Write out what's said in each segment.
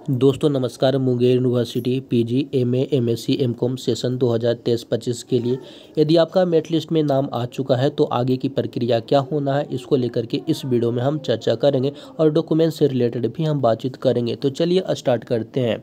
दोस्तों नमस्कार। Munger university PG MA MSc MCom session 2023-25 के लिए यदि आपका मेरिट लिस्ट में नाम आ चुका है तो आगे की प्रक्रिया क्या होना है इसको लेकर के इस वीडियो में हम चर्चा करेंगे और डॉक्यूमेंट से रिलेटेड भी हम बातचीत करेंगे। तो चलिए स्टार्ट करते हैं।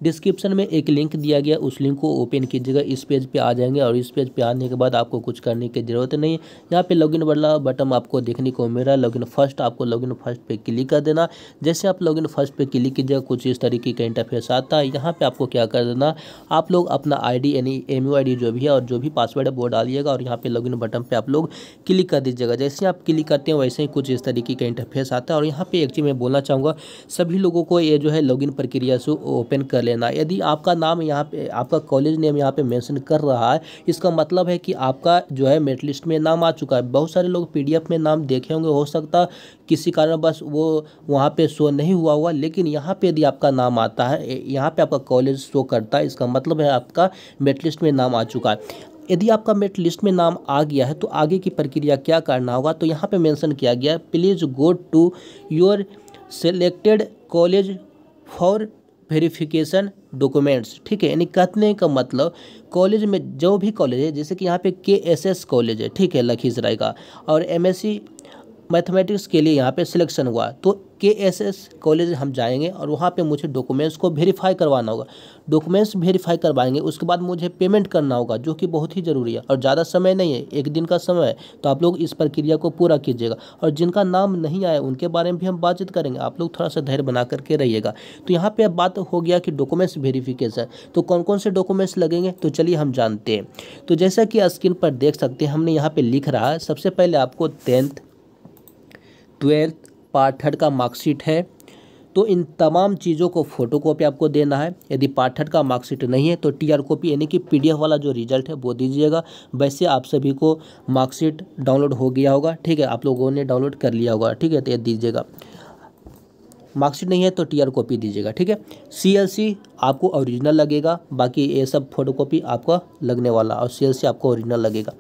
डिस्क्रिप्शन में एक लिंक दिया गया, उस लिंक को ओपन कीजिएगा। इस पेज पे आ जाएंगे और इस पेज पे आने के बाद आपको कुछ करने की ज़रूरत नहीं है। यहाँ पे लॉगिन वाला बटन आपको देखने को मिल रहा है, लॉगिन फर्स्ट। आपको लॉगिन फर्स्ट पे क्लिक कर देना। जैसे आप लॉगिन फर्स्ट पे क्लिक कीजिएगा कुछ इस तरीके का इंटरफेस आता है। यहाँ पे आपको क्या कर देना, आप लोग अपना आईडी यानी MUID जो भी है और जो भी पासवर्ड है वो डालिएगा और यहाँ पे लॉगिन बटन पे आप लोग क्लिक कर दीजिएगा। जैसे आप क्लिक करते हैं वैसे ही कुछ इस तरीके का इंटरफेस आता है। और यहाँ पे एक चीज़ मैं बोलना चाहूँगा, सभी लोगों को ये जो है लॉगिन प्रक्रिया से ओपन कर लेना। यदि आपका नाम यहाँ पे, आपका कॉलेज नेम यहाँ पे मेंशन कर रहा है, इसका मतलब है कि आपका जो है मेरिट लिस्ट में नाम आ चुका है। बहुत सारे लोग PDF में नाम देखे होंगे, हो सकता किसी कारण बस वो वहाँ पे शो नहीं हुआ, लेकिन यहाँ पे यदि आपका नाम आता है, यहाँ पे आपका कॉलेज शो करता है, इसका मतलब है आपका मेरिट लिस्ट में नाम आ चुका है। यदि आपका मेरिट लिस्ट में नाम आ गया है तो आगे की प्रक्रिया क्या करना होगा, तो यहाँ पे मेंशन किया गया है, please go to your selected college for verification documents. ठीक है, यानी कहने का मतलब कॉलेज में जो भी कॉलेज है, जैसे कि यहाँ पे KSS कॉलेज है, ठीक है, लखीसराय का, और MSc मैथमेटिक्स के लिए यहाँ पे सिलेक्शन हुआ, तो KSS कॉलेज हम जाएंगे और वहाँ पे मुझे डॉक्यूमेंट्स को वेरीफाई करवाना होगा। डॉक्यूमेंट्स वेरीफाई करवाएंगे, उसके बाद मुझे पेमेंट करना होगा, जो कि बहुत ही ज़रूरी है और ज़्यादा समय नहीं है, एक दिन का समय है। तो आप लोग इस प्रक्रिया को पूरा कीजिएगा। और जिनका नाम नहीं आया उनके बारे में भी हम बातचीत करेंगे, आप लोग थोड़ा सा धैर्य बना करके रहिएगा। तो यहाँ पर अब बात हो गया कि डॉक्यूमेंट्स वेरीफिकेशन, तो कौन कौन से डॉक्यूमेंट्स लगेंगे, तो चलिए हम जानते हैं। तो जैसा कि स्क्रीन पर देख सकते हैं, हमने यहाँ पर लिख रहा है, सबसे पहले आपको 10th 12th पार्ट 3 का मार्कशीट है, तो इन तमाम चीज़ों को फोटोकॉपी आपको देना है। यदि पार्ट 3 का मार्कशीट नहीं है तो TR कॉपी यानी कि PDF वाला जो रिजल्ट है वो दीजिएगा। वैसे आप सभी को मार्कशीट डाउनलोड हो गया होगा, ठीक है, आप लोगों ने डाउनलोड कर लिया होगा, ठीक है, तो ये दीजिएगा। मार्कशीट नहीं है तो TR कॉपी दीजिएगा, ठीक है। CLC आपको ओरिजिनल लगेगा, बाकी ये सब फोटोकॉपी आपका लगने वाला, और CLC आपको ओरिजिनल लगेगा।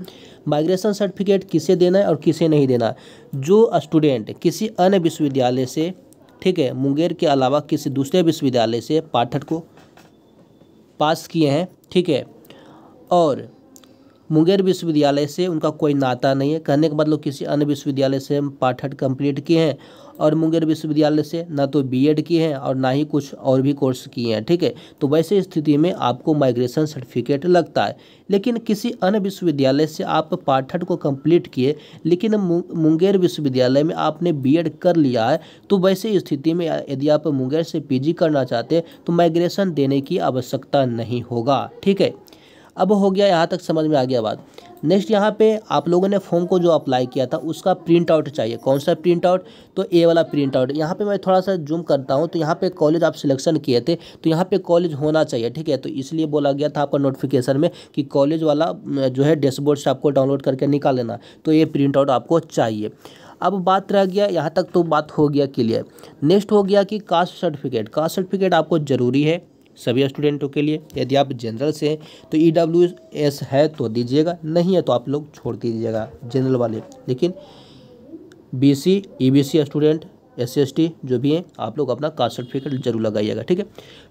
माइग्रेशन सर्टिफिकेट किसे देना है और किसे नहीं देना है, जो स्टूडेंट किसी अन्य विश्वविद्यालय से, ठीक है, मुंगेर के अलावा किसी दूसरे विश्वविद्यालय से पार्ट 3 को पास किए हैं, ठीक है, और मुंगेर विश्वविद्यालय से उनका कोई नाता नहीं है, कहने का मतलब किसी अन्य विश्वविद्यालय से हम पार्ट 3 कंप्लीट किए हैं और मुंगेर विश्वविद्यालय से ना तो BEd किए हैं और ना ही कुछ और भी कोर्स किए हैं, ठीक है, तो वैसे स्थिति में आपको माइग्रेशन सर्टिफिकेट लगता है। लेकिन किसी अन्य विश्वविद्यालय से आप पार्ट 3 को कंप्लीट किए लेकिन मुंगेर विश्वविद्यालय में आपने BEd कर लिया है, तो वैसे स्थिति में यदि आप मुंगेर से PG करना चाहते हैं तो माइग्रेशन देने की आवश्यकता नहीं होगा, ठीक है। अब हो गया, यहाँ तक समझ में आ गया बात। नेक्स्ट यहाँ पे आप लोगों ने फॉर्म को जो अप्लाई किया था उसका प्रिंट आउट चाहिए। कौन सा प्रिंट आउट, तो ये वाला प्रिंट आउट। यहाँ पे मैं थोड़ा सा जूम करता हूँ, तो यहाँ पे कॉलेज आप सिलेक्शन किए थे तो यहाँ पे कॉलेज होना चाहिए, ठीक है, तो इसलिए बोला गया था आपका नोटिफिकेशन में कि कॉलेज वाला जो है डैशबोर्ड से आपको डाउनलोड करके निकाल लेना, तो ये प्रिंट आउट आपको चाहिए। अब बात रह गया, यहाँ तक तो बात हो गया क्लियर। नेक्स्ट हो गया कि कास्ट सर्टिफिकेट। कास्ट सर्टिफिकेट आपको ज़रूरी है सभी स्टूडेंटों के लिए। यदि आप जनरल से हैं तो EWS है तो दीजिएगा, नहीं है तो आप लोग छोड़ दीजिएगा जनरल वाले। लेकिन BC EBC student, SC ST जो भी हैं, आप लोग अपना कास्ट सर्टिफिकेट जरूर लगाइएगा, ठीक है।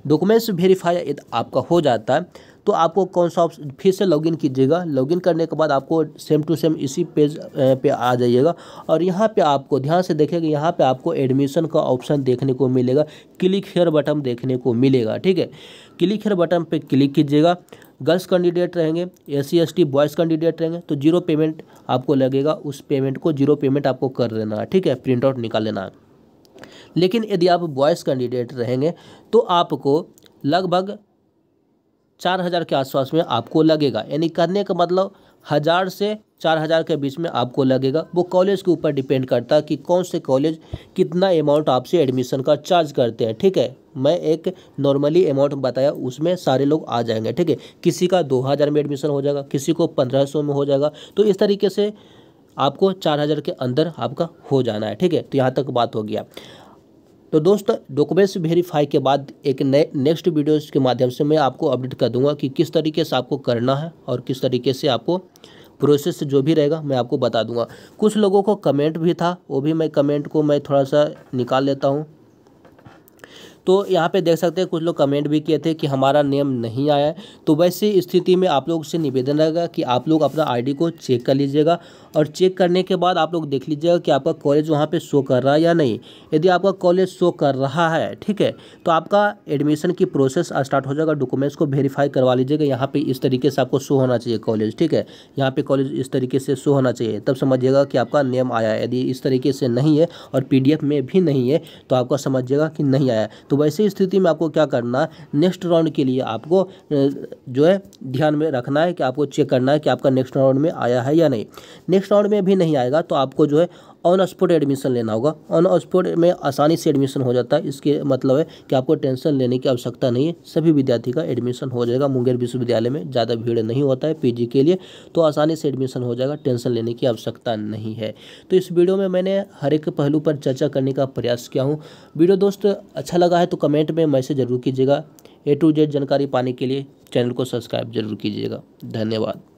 डॉक्यूमेंट्स वेरीफाई यदि आपका हो जाता है तो आपको कौन सा ऑप्शन, फिर से लॉगिन कीजिएगा। लॉगिन करने के बाद आपको सेम टू सेम इसी पेज पे आ जाइएगा और यहाँ पे आपको ध्यान से देखेंगे, यहाँ पे आपको एडमिशन का ऑप्शन देखने को मिलेगा, क्लिक हियर बटन देखने को मिलेगा, ठीक है। क्लिक हियर बटन पे क्लिक कीजिएगा। गर्ल्स कैंडिडेट रहेंगे, SC ST बॉयज़ कैंडिडेट रहेंगे तो 0 पेमेंट आपको लगेगा, उस पेमेंट को 0 पेमेंट आपको कर देना है, ठीक है, प्रिंट आउट निकाल लेना है। लेकिन यदि आप बॉयज़ कैंडिडेट रहेंगे तो आपको लगभग 4000 के आसपास में आपको लगेगा, यानी करने का मतलब 1000 से 4000 के बीच में आपको लगेगा। वो कॉलेज के ऊपर डिपेंड करता है कि कौन से कॉलेज कितना अमाउंट आपसे एडमिशन का चार्ज करते हैं, ठीक है। मैं एक नॉर्मली अमाउंट बताया, उसमें सारे लोग आ जाएंगे, ठीक है। किसी का 2000 में एडमिशन हो जाएगा, किसी को 1500 में हो जाएगा, तो इस तरीके से आपको 4000 के अंदर आपका हो जाना है, ठीक है। तो यहाँ तक बात हो गया। तो दोस्तों डॉक्यूमेंट्स वेरीफाई के बाद एक नेक्स्ट वीडियोस के माध्यम से मैं आपको अपडेट कर दूंगा कि किस तरीके से आपको करना है और किस तरीके से आपको प्रोसेस जो भी रहेगा मैं आपको बता दूंगा। कुछ लोगों को कमेंट भी था, वो भी मैं कमेंट को मैं थोड़ा सा निकाल लेता हूँ। तो यहाँ पे देख सकते हैं कुछ लोग कमेंट भी किए थे कि हमारा नेम नहीं आया है। तो वैसी स्थिति में आप लोग से निवेदन रहेगा कि आप लोग अपना आईडी को चेक कर लीजिएगा और चेक करने के बाद आप लोग देख लीजिएगा कि आपका कॉलेज वहाँ पे शो कर रहा है या नहीं। यदि आपका कॉलेज शो कर रहा है, ठीक है, तो आपका एडमिशन की प्रोसेस स्टार्ट हो जाएगा। डॉक्यूमेंट्स को वेरीफाई करवा लीजिएगा। यहाँ पे इस तरीके से आपको शो होना चाहिए कॉलेज, ठीक है, यहाँ पे कॉलेज इस तरीके से शो होना चाहिए, तब समझिएगा कि आपका नेम आया है। यदि इस तरीके से नहीं है और PDF में भी नहीं है तो आपका समझिएगा कि नहीं आया। तो वैसे स्थिति में आपको क्या करना है, नेक्स्ट राउंड के लिए आपको जो है ध्यान में रखना है कि आपको चेक करना है कि आपका नेक्स्ट राउंड में आया है या नहीं। नेक्स्ट राउंड में भी नहीं आएगा तो आपको जो है ऑन स्पॉट एडमिशन लेना होगा। ऑन स्पॉट में आसानी से एडमिशन हो जाता है। इसके मतलब है कि आपको टेंशन लेने की आवश्यकता नहीं है, सभी विद्यार्थी का एडमिशन हो जाएगा। मुंगेर विश्वविद्यालय में ज़्यादा भीड़ नहीं होता है PG के लिए, तो आसानी से एडमिशन हो जाएगा, टेंशन लेने की आवश्यकता नहीं है। तो इस वीडियो में मैंने हर एक पहलू पर चर्चा करने का प्रयास किया हूँ। वीडियो दोस्त अच्छा लगा है तो कमेंट में मैसेज जरूर कीजिएगा। A to Z जानकारी पाने के लिए चैनल को सब्सक्राइब जरूर कीजिएगा। धन्यवाद।